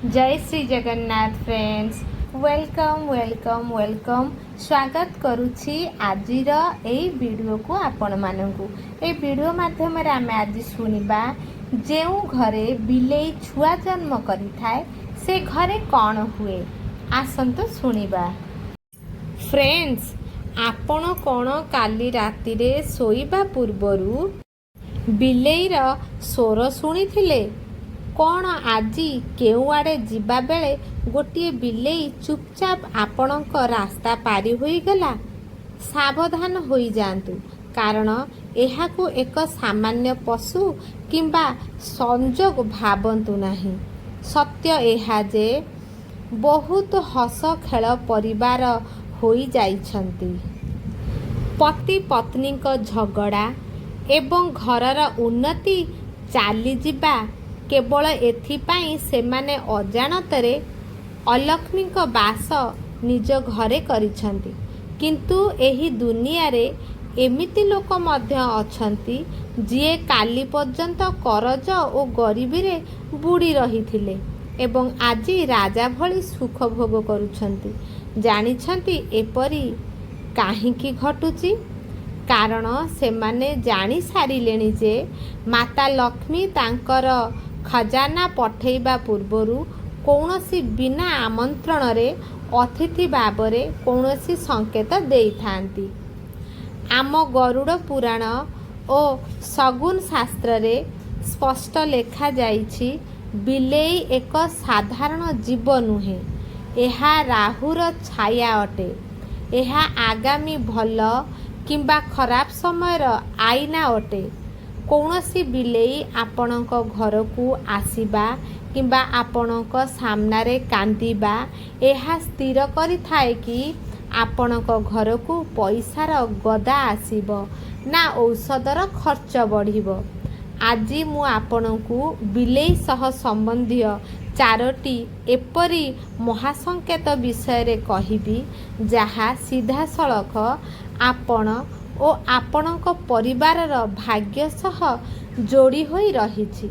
जय Shri Jagannath friends, welcome welcome welcome. स्वागत करुछि आजिर एई video को आपण मानकु। ए वीडियो माध्यम रे आमे आज सुनिबा जेउ घरे बिलेई छुआ जन्म करिथाए से घरे कौन हुए। आसंतु सुनिबा। फ्रेंड्स, आपण कौन काली राति रे सोइबा पूर्वरु बिलेईर स्वर शुणिथिले? कौन आजी केउ आड़े जिबा बेले गोटिए बिलेई चुपचाप आपणक रास्ता पारी होई गला? सावधान होई जांतु, कारण एहाकु एक सामान्य पशु किंबा संजोग भावंतु नाही। सत्य एहा जे बहुत हस खेल परिवार होई जाइछंती। पति पत्नी को झगड़ा एवं घरर उन्नति चाली जिबा केवल एथिपाई सेमाने अजाणतरे अलक्ष्मी को बास निज घरे करिछंती। किंतु एही दुनिया रे एमिति लोक मध्य अछंती जिए काली पर्यंत करज ओ गरीबी रे बुड़ी रहिथिले एवं आजी राजा भली सुख भोग करुछंती। जानिछंती एपरी काहींकी घटुची? कारण सेमाने जानी सारिलेनी जे माता लक्ष्मी तांकर खजाना पठेइबा पूर्वरु कौनसी बिना आमंत्रण रे अतिथि भावरे कौनसी संकेत देई थांती। आम गरुड़ पुराण ओ सगुन शास्त्र रे स्पष्ट लेखा जाइछि, बिलेई एक साधारण जीव नुहे, एहा राहुर छाया अटे। एहा आगामी भल किंबा खराब समयर आईना अटे। कौनसी बिलेई आपणक घर को आसीबा किंबा आपणक सामनारे कांदिबा एहा स्थिर करिथाए कि आपणक घर को पैसार गदा आसीब ना औषधर खर्च बढ़िब। आजी मु आपणकु बिलेई सह संबंधी चारोटी एपरी महासंकेत विषय रे कहिबी, जहा सीधा सड़क आपण ओ आपणक परिवारर भाग्य सह जोड़ी होई रहिछि।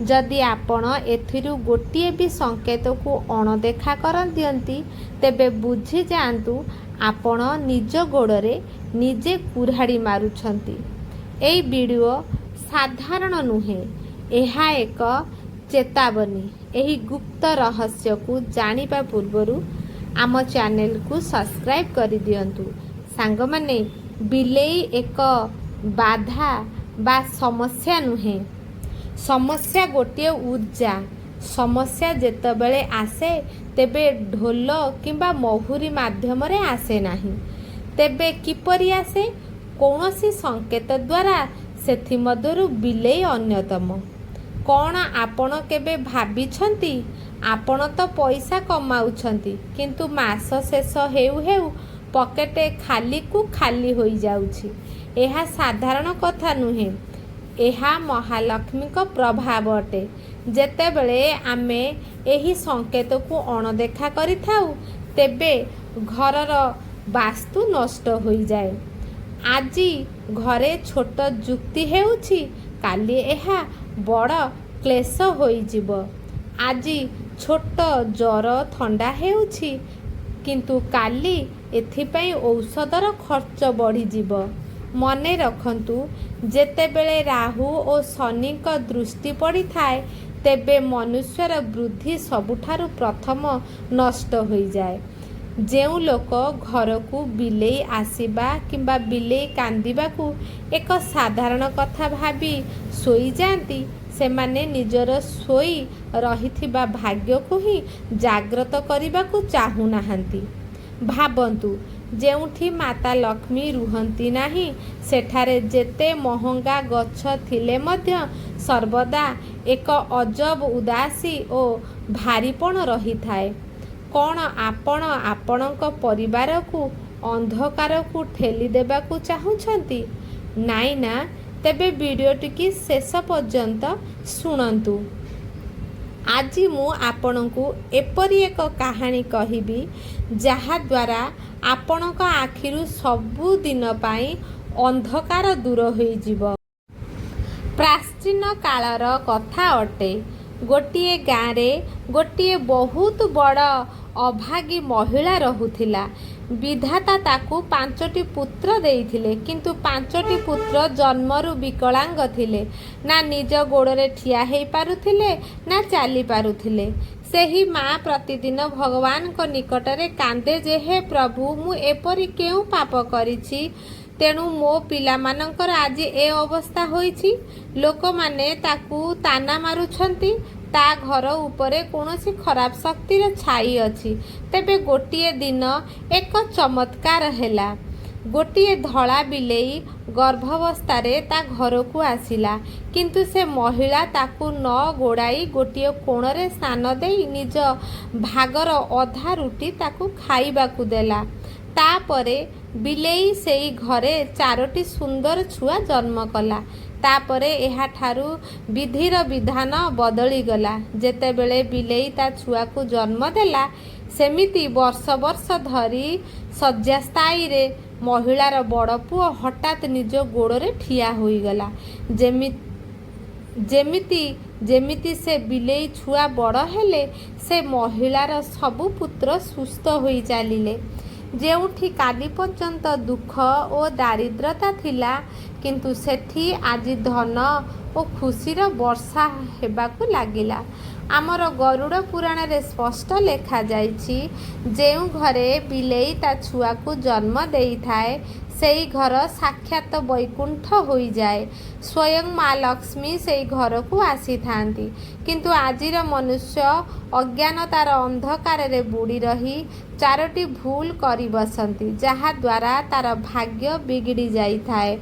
जदि आपण एथिरु गोटिए भी संकेत को अणदेखा कर दियंती, तेबे बुझी जांतु आपण निज गोड़रे निजे कुऱ्हाड़ी मारुछंती। एई वीडियो साधारण नुहे, एहा एक चेतावनी। एही गुप्त रहस्य को जानिबा पूर्वरु आम चैनल को सब्सक्राइब कर दियंतु। सांग माने, बिलेई एक बाधा बा समस्या नुहे, समस्या गोटे ऊर्जा। समस्या जेतबेले आसे तेबे ढोल किंबा महुरी माध्यम रे आसे नाही। तेबे किपरि आसे? कौनसी संकेत द्वारा। सेथि मध्यरु बिलेई अन्यतम। कौन आपण केबे भाबिछंती आपण तो पैसा कमाउछंती, किंतु मास शेष हेउ हेउ पकेटे खाली को खाली होई जाउछि? एहा साधारण कथा नुहे, एहा महालक्ष्मी को प्रभाव अटे। जेतेबेले आमे एही संकेत को अणदेखा करिथाउ, तेबे घरर वास्तु नष्ट होई जाए। आजी घरे छोट जुक्ति हेउछि, काली एहा बड़ क्लेश होई जिवो। आजी छोट जर थंडा हेउछि, किंतु काली एथिपाई औषधर खर्च बढ़ी जिवो। मने रखंतु, जेतेबेले राहु और शनि को दृष्टि पड़ी थाए, तेबे मनुष्यर वृद्धि सबुठारु प्रथम नष्ट होई जाए। जेउ लोक घर को बिलेई आसीबा किंबा बिलेई कांदिबा को एक साधारण कथा भाबी सोई जाती, सेमाने निजर सोई रहिथिबा भाग्य को ही जाग्रत करिबा को चाहू नाहंती। भाबंतु, जेउठी माता लक्ष्मी रुहंती नाही, सेठारे जेते महंगा गछ थिले मध्य सर्वदा एक अजब उदासी ओ भारीपण रही थाए। कौन आपण आपणक परिवार को अंधकार को ठेली देबा को चाहुछंती? नाई ना? तेबे वीडियोटी की शेष पर्यंत सुनंतु। आजी मु आपणकु एपरी एक कहानी कहिबी, जहा द्वारा आपणक आखिरु सबु दिन पाई अंधकार दूर होई जिवो। प्राचीन कालर कथा अटे। गोटिए गाँरे गोटिए बहुत बड़ अभागी महिला रहुथिला। विधाता ताकू 5टी पुत्र देइथिले, किंतु 5टी पुत्र जन्मरु विकलांग थिले। ना निज गोड़े ठिया हेई पारुथिले ना चली पारुथिले। सेही माँ प्रतिदिन भगवान को निकटरे कांदे जे हे प्रभु मु एपरि केउ पाप करिछि तेणु मो पिला मानकर आज ए अवस्था होइछि। लोक माने ताकू ताना मारुछंती, ता घर उपरे कौनसी खराब शक्तिर छाई अछि। तेबे गोटिए दिन एक चमत्कार हैला। गोटिए धला बिलेई गर्भावस्थारे ता घर को आसिला, किंतु से महिला ताकू न गोड़ाई गोटिए कोणरे स्नान देई निज भागर अधा रुटी ताकू खाइबाकू देला। तापरे बिलेई सेई घरे 4टी सुंदर छुआ जन्म कला। तापरे एहा ठारू विधिर विधान बदली गला। जेतेबेले बिलेई ता छुआ को जन्म देला, सेमिति वर्ष वर्ष धरी शय्यास्थायी रे महिलार बड़ पुओ हठात निज गोड़े ठिया होईगला। जेमिति से बिलेई छुआ बड़ हेले, से महिलार सबु पुत्र सुस्थ होई चालिले। जेउठी काली पर्यंत दुख और दारिद्रता थिला, किंतु सेठी आज धन और खुशीर वर्षा हेबाकू लागिला। आमर गरुड़ पुराण रे स्पष्ट लेखा जाइछि, जेउ घरे बिलेई ता छुआ को जन्म देई थाए सेई घर साक्षात वैकुंठ होई जाए। स्वयं माँ लक्ष्मी सेई घर को आसी थांती, किंतु आजिर मनुष्य अज्ञानतार अंधकार रे बुड़ी रही 4टी भूल करी बसंती, जहा द्वारा तार भाग्य बिगड़ी जाई थाए।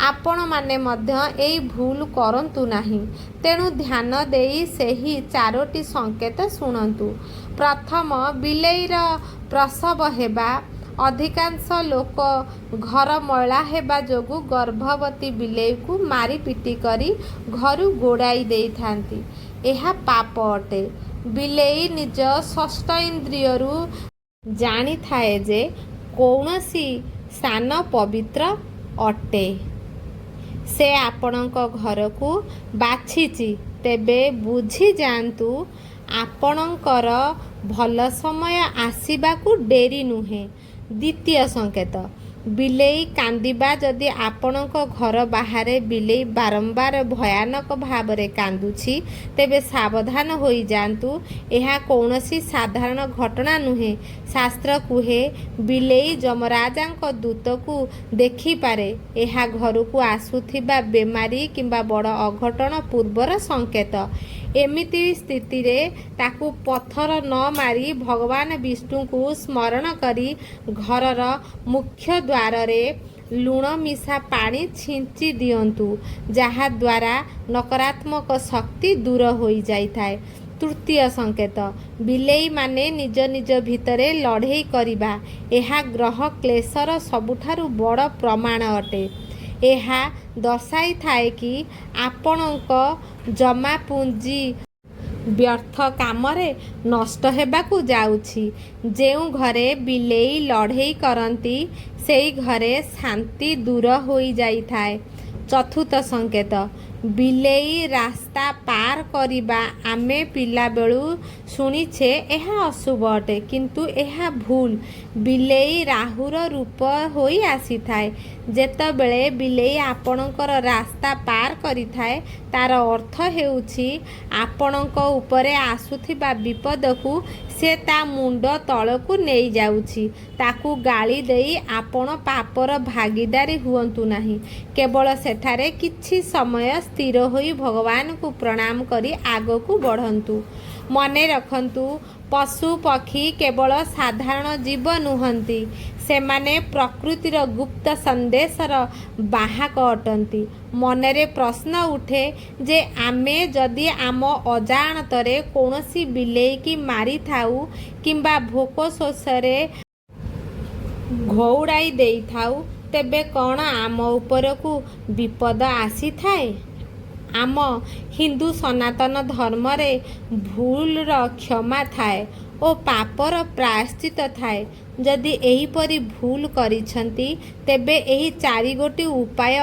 आपण माने मध्य एई भूल करंतु नाही। तेणु ध्यान देई सेही 4टी संकेत शुणंतु। प्रथम, बिलेईर प्रसव हेबा। अधिकांश लोक घर मैला हेबा जोगु गर्भवती बिलेई को मारी पिटी करी घरु गोड़ाई देई थांती। एहा पाप अटे। बिलेई निज 6ठ इंद्रियरु जानी थाए जे कौनसी स्थान पवित्र अटे। से आपणक घर को बाछिछि, तेबे बुझी जांतु आपणकर भल समय आसीबाकू डेरी नुहे। द्वितीय संकेत, बिलेई कांदिबा। जदि आपणक घर बाहरे बिलेई बारंबार भयानक भावरे कांदुछि, तेबे सावधान होई जांतु, एहा कौनसी साधारण घटना नुहे। शास्त्र कुहे बिलेई जमराजांक दूत को देखि पारे। एहा घर को आसुथिबा बेमारी किंबा बड़ अघटन पूर्वर संकेत। एमिति स्थिति रे ताकू पत्थर न मारी भगवान विष्णु को स्मरण करी घरर मुख्य द्वार रे लुण मिशा पानी छिंची दियंतु, जहा द्वारा नकारात्मक शक्ति दूर होई जाई थाए। तृतीय संकेत, बिलेई माने निज निज भितरे लड़ेई करिबा। एहा ग्रह क्लेशर सबुठारु बड़ प्रमाण अटे। एहा दर्शाई थाए कि आपणक जमा पूंजी व्यर्थ कामरे नष्ट हेबाकू जाउछि। जेउ घरे बिलेई लड़ेई करंती, सेई घरे शांति दूर होई जाई थाए। चतुर्थ संकेत, बिलेई रास्ता पार करिबा। आमे पिला बेलू शुणीछे एहा अशुभ अटे, किंतु एहा भूल। बिलेई राहुर रूप होई आसी थाए। जेतेबेले बिलेई आपणकर रास्ता पार करि थाए, तार अर्थ हेउछि आपणक उपरे आसुथिबा विपदकू से ता मुंड तळकू नेई जाउछि। ताकू गाली देई आपण पापर भागीदारी हुअंतु नाही। केवल सेठारे किछि समय स्थिर होई भगवान को प्रणाम करी आगकू बढ़ंतु। मने रखंतु, पशु पक्षी केवल साधारण जीव नुहंती, सेमाने प्रकृतिर गुप्त संदेशर बाहक अटंती। मनरे प्रश्न उठे जे आमे जदि आम अजाणतरे कौनसी बिलेई की मारी थाऊ किंबा भोक शोषरे घौड़ाई देई थाऊ, तेबे कौन आम उपरकू विपद आसी थाए। आम हिंदू सनातन धर्म रे भूलर क्षमा थाए ओ पापर प्रायश्चित थाए। जदि एहीपरि भूल करिछंती, तेबे एही 4 गोटी उपाय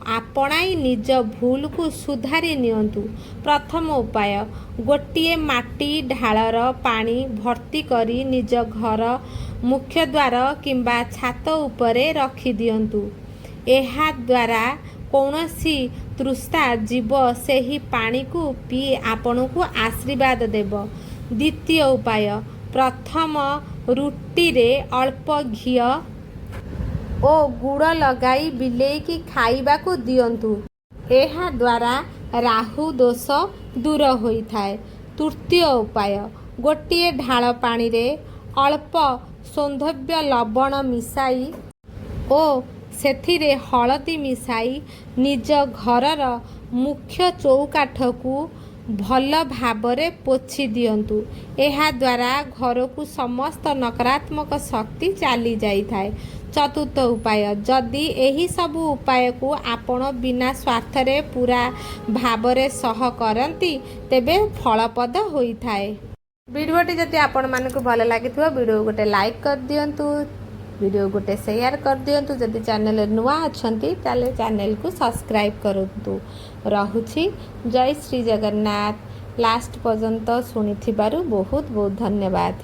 ଆପଣାଇ ନିଜ ଭୁଲକୁ ସୁଧାରି ନିଅନ୍ତୁ। ପ୍ରଥମ ଉପାୟ, ଗୋଟିଏ ମାଟି ଢାଳର ପାଣି ଭର୍ତ୍ତି କରି ନିଜ ଘର ମୁଖ୍ୟଦ୍ୱାର କିମ୍ବା ଛାତ ଉପରେ ରଖିଦିଅନ୍ତୁ। ଏହାଦ୍ୱାରା କୌଣସି ତୃଷ୍ଣା ଜୀବ ସେହି ପାଣିକୁ ପିଇ ଆପଣଙ୍କୁ ଆଶୀର୍ବାଦ ଦେବ। ଦ୍ୱିତୀୟ ଉପାୟ, ପ୍ରଥମ ରୁଟିରେ ଅଳ୍ପ ଘିଅ ଓ ଗୁଡ଼ ଲଗାଇ ବିଲେଇକି ଖାଇବାକୁ ଦିଅନ୍ତୁ। ଏହାଦ୍ୱାରା ରାହୁ ଦୋଷ ଦୂର ହୋଇଥାଏ। ତୃତୀୟ ଉପାୟ, ଗୋଟିଏ ଢାଳ ପାଣିରେ ଅଳ୍ପ ସୌନ୍ଦର୍ଯ୍ୟ ଲବଣ ମିଶାଇ ଓ ସେଥିରେ ହଳଦୀ ମିଶାଇ ନିଜ ଘରର ମୁଖ୍ୟ ଚୌକାଠକୁ ଭଲ ଭାବରେ ପୋଛି ଦିଅନ୍ତୁ। ଏହାଦ୍ୱାରା ଘରକୁ ସମସ୍ତ ନକାରାତ୍ମକ ଶକ୍ତି ଚାଲିଯାଇଥାଏ। ଚତୁର୍ଥ ଉପାୟ, ଯଦି ଏହିସବୁ ଉପାୟକୁ ଆପଣ ବିନା ସ୍ୱାର୍ଥରେ ପୁରା ଭାବରେ ସହ କରନ୍ତି ତେବେ ଫଳପ୍ରଦ ହୋଇଥାଏ। ଭିଡ଼ିଓଟି ଯଦି ଆପଣମାନଙ୍କୁ ଭଲ ଲାଗିଥିବ ଭିଡ଼ିଓ ଗୋଟେ ଲାଇକ୍ କରିଦିଅନ୍ତୁ, ଭିଡ଼ିଓ ଗୋଟେ ସେୟାର କରିଦିଅନ୍ତୁ। ଯଦି ଚ୍ୟାନେଲରେ ନୂଆ ଅଛନ୍ତି ତାହେଲେ ଚ୍ୟାନେଲକୁ ସବସ୍କ୍ରାଇବ୍ କରନ୍ତୁ। ରହୁଛି। ଜୟ ଶ୍ରୀ ଜଗନ୍ନାଥ। ଲାଷ୍ଟ ପର୍ଯ୍ୟନ୍ତ ଶୁଣିଥିବାରୁ ବହୁତ ବହୁତ ଧନ୍ୟବାଦ।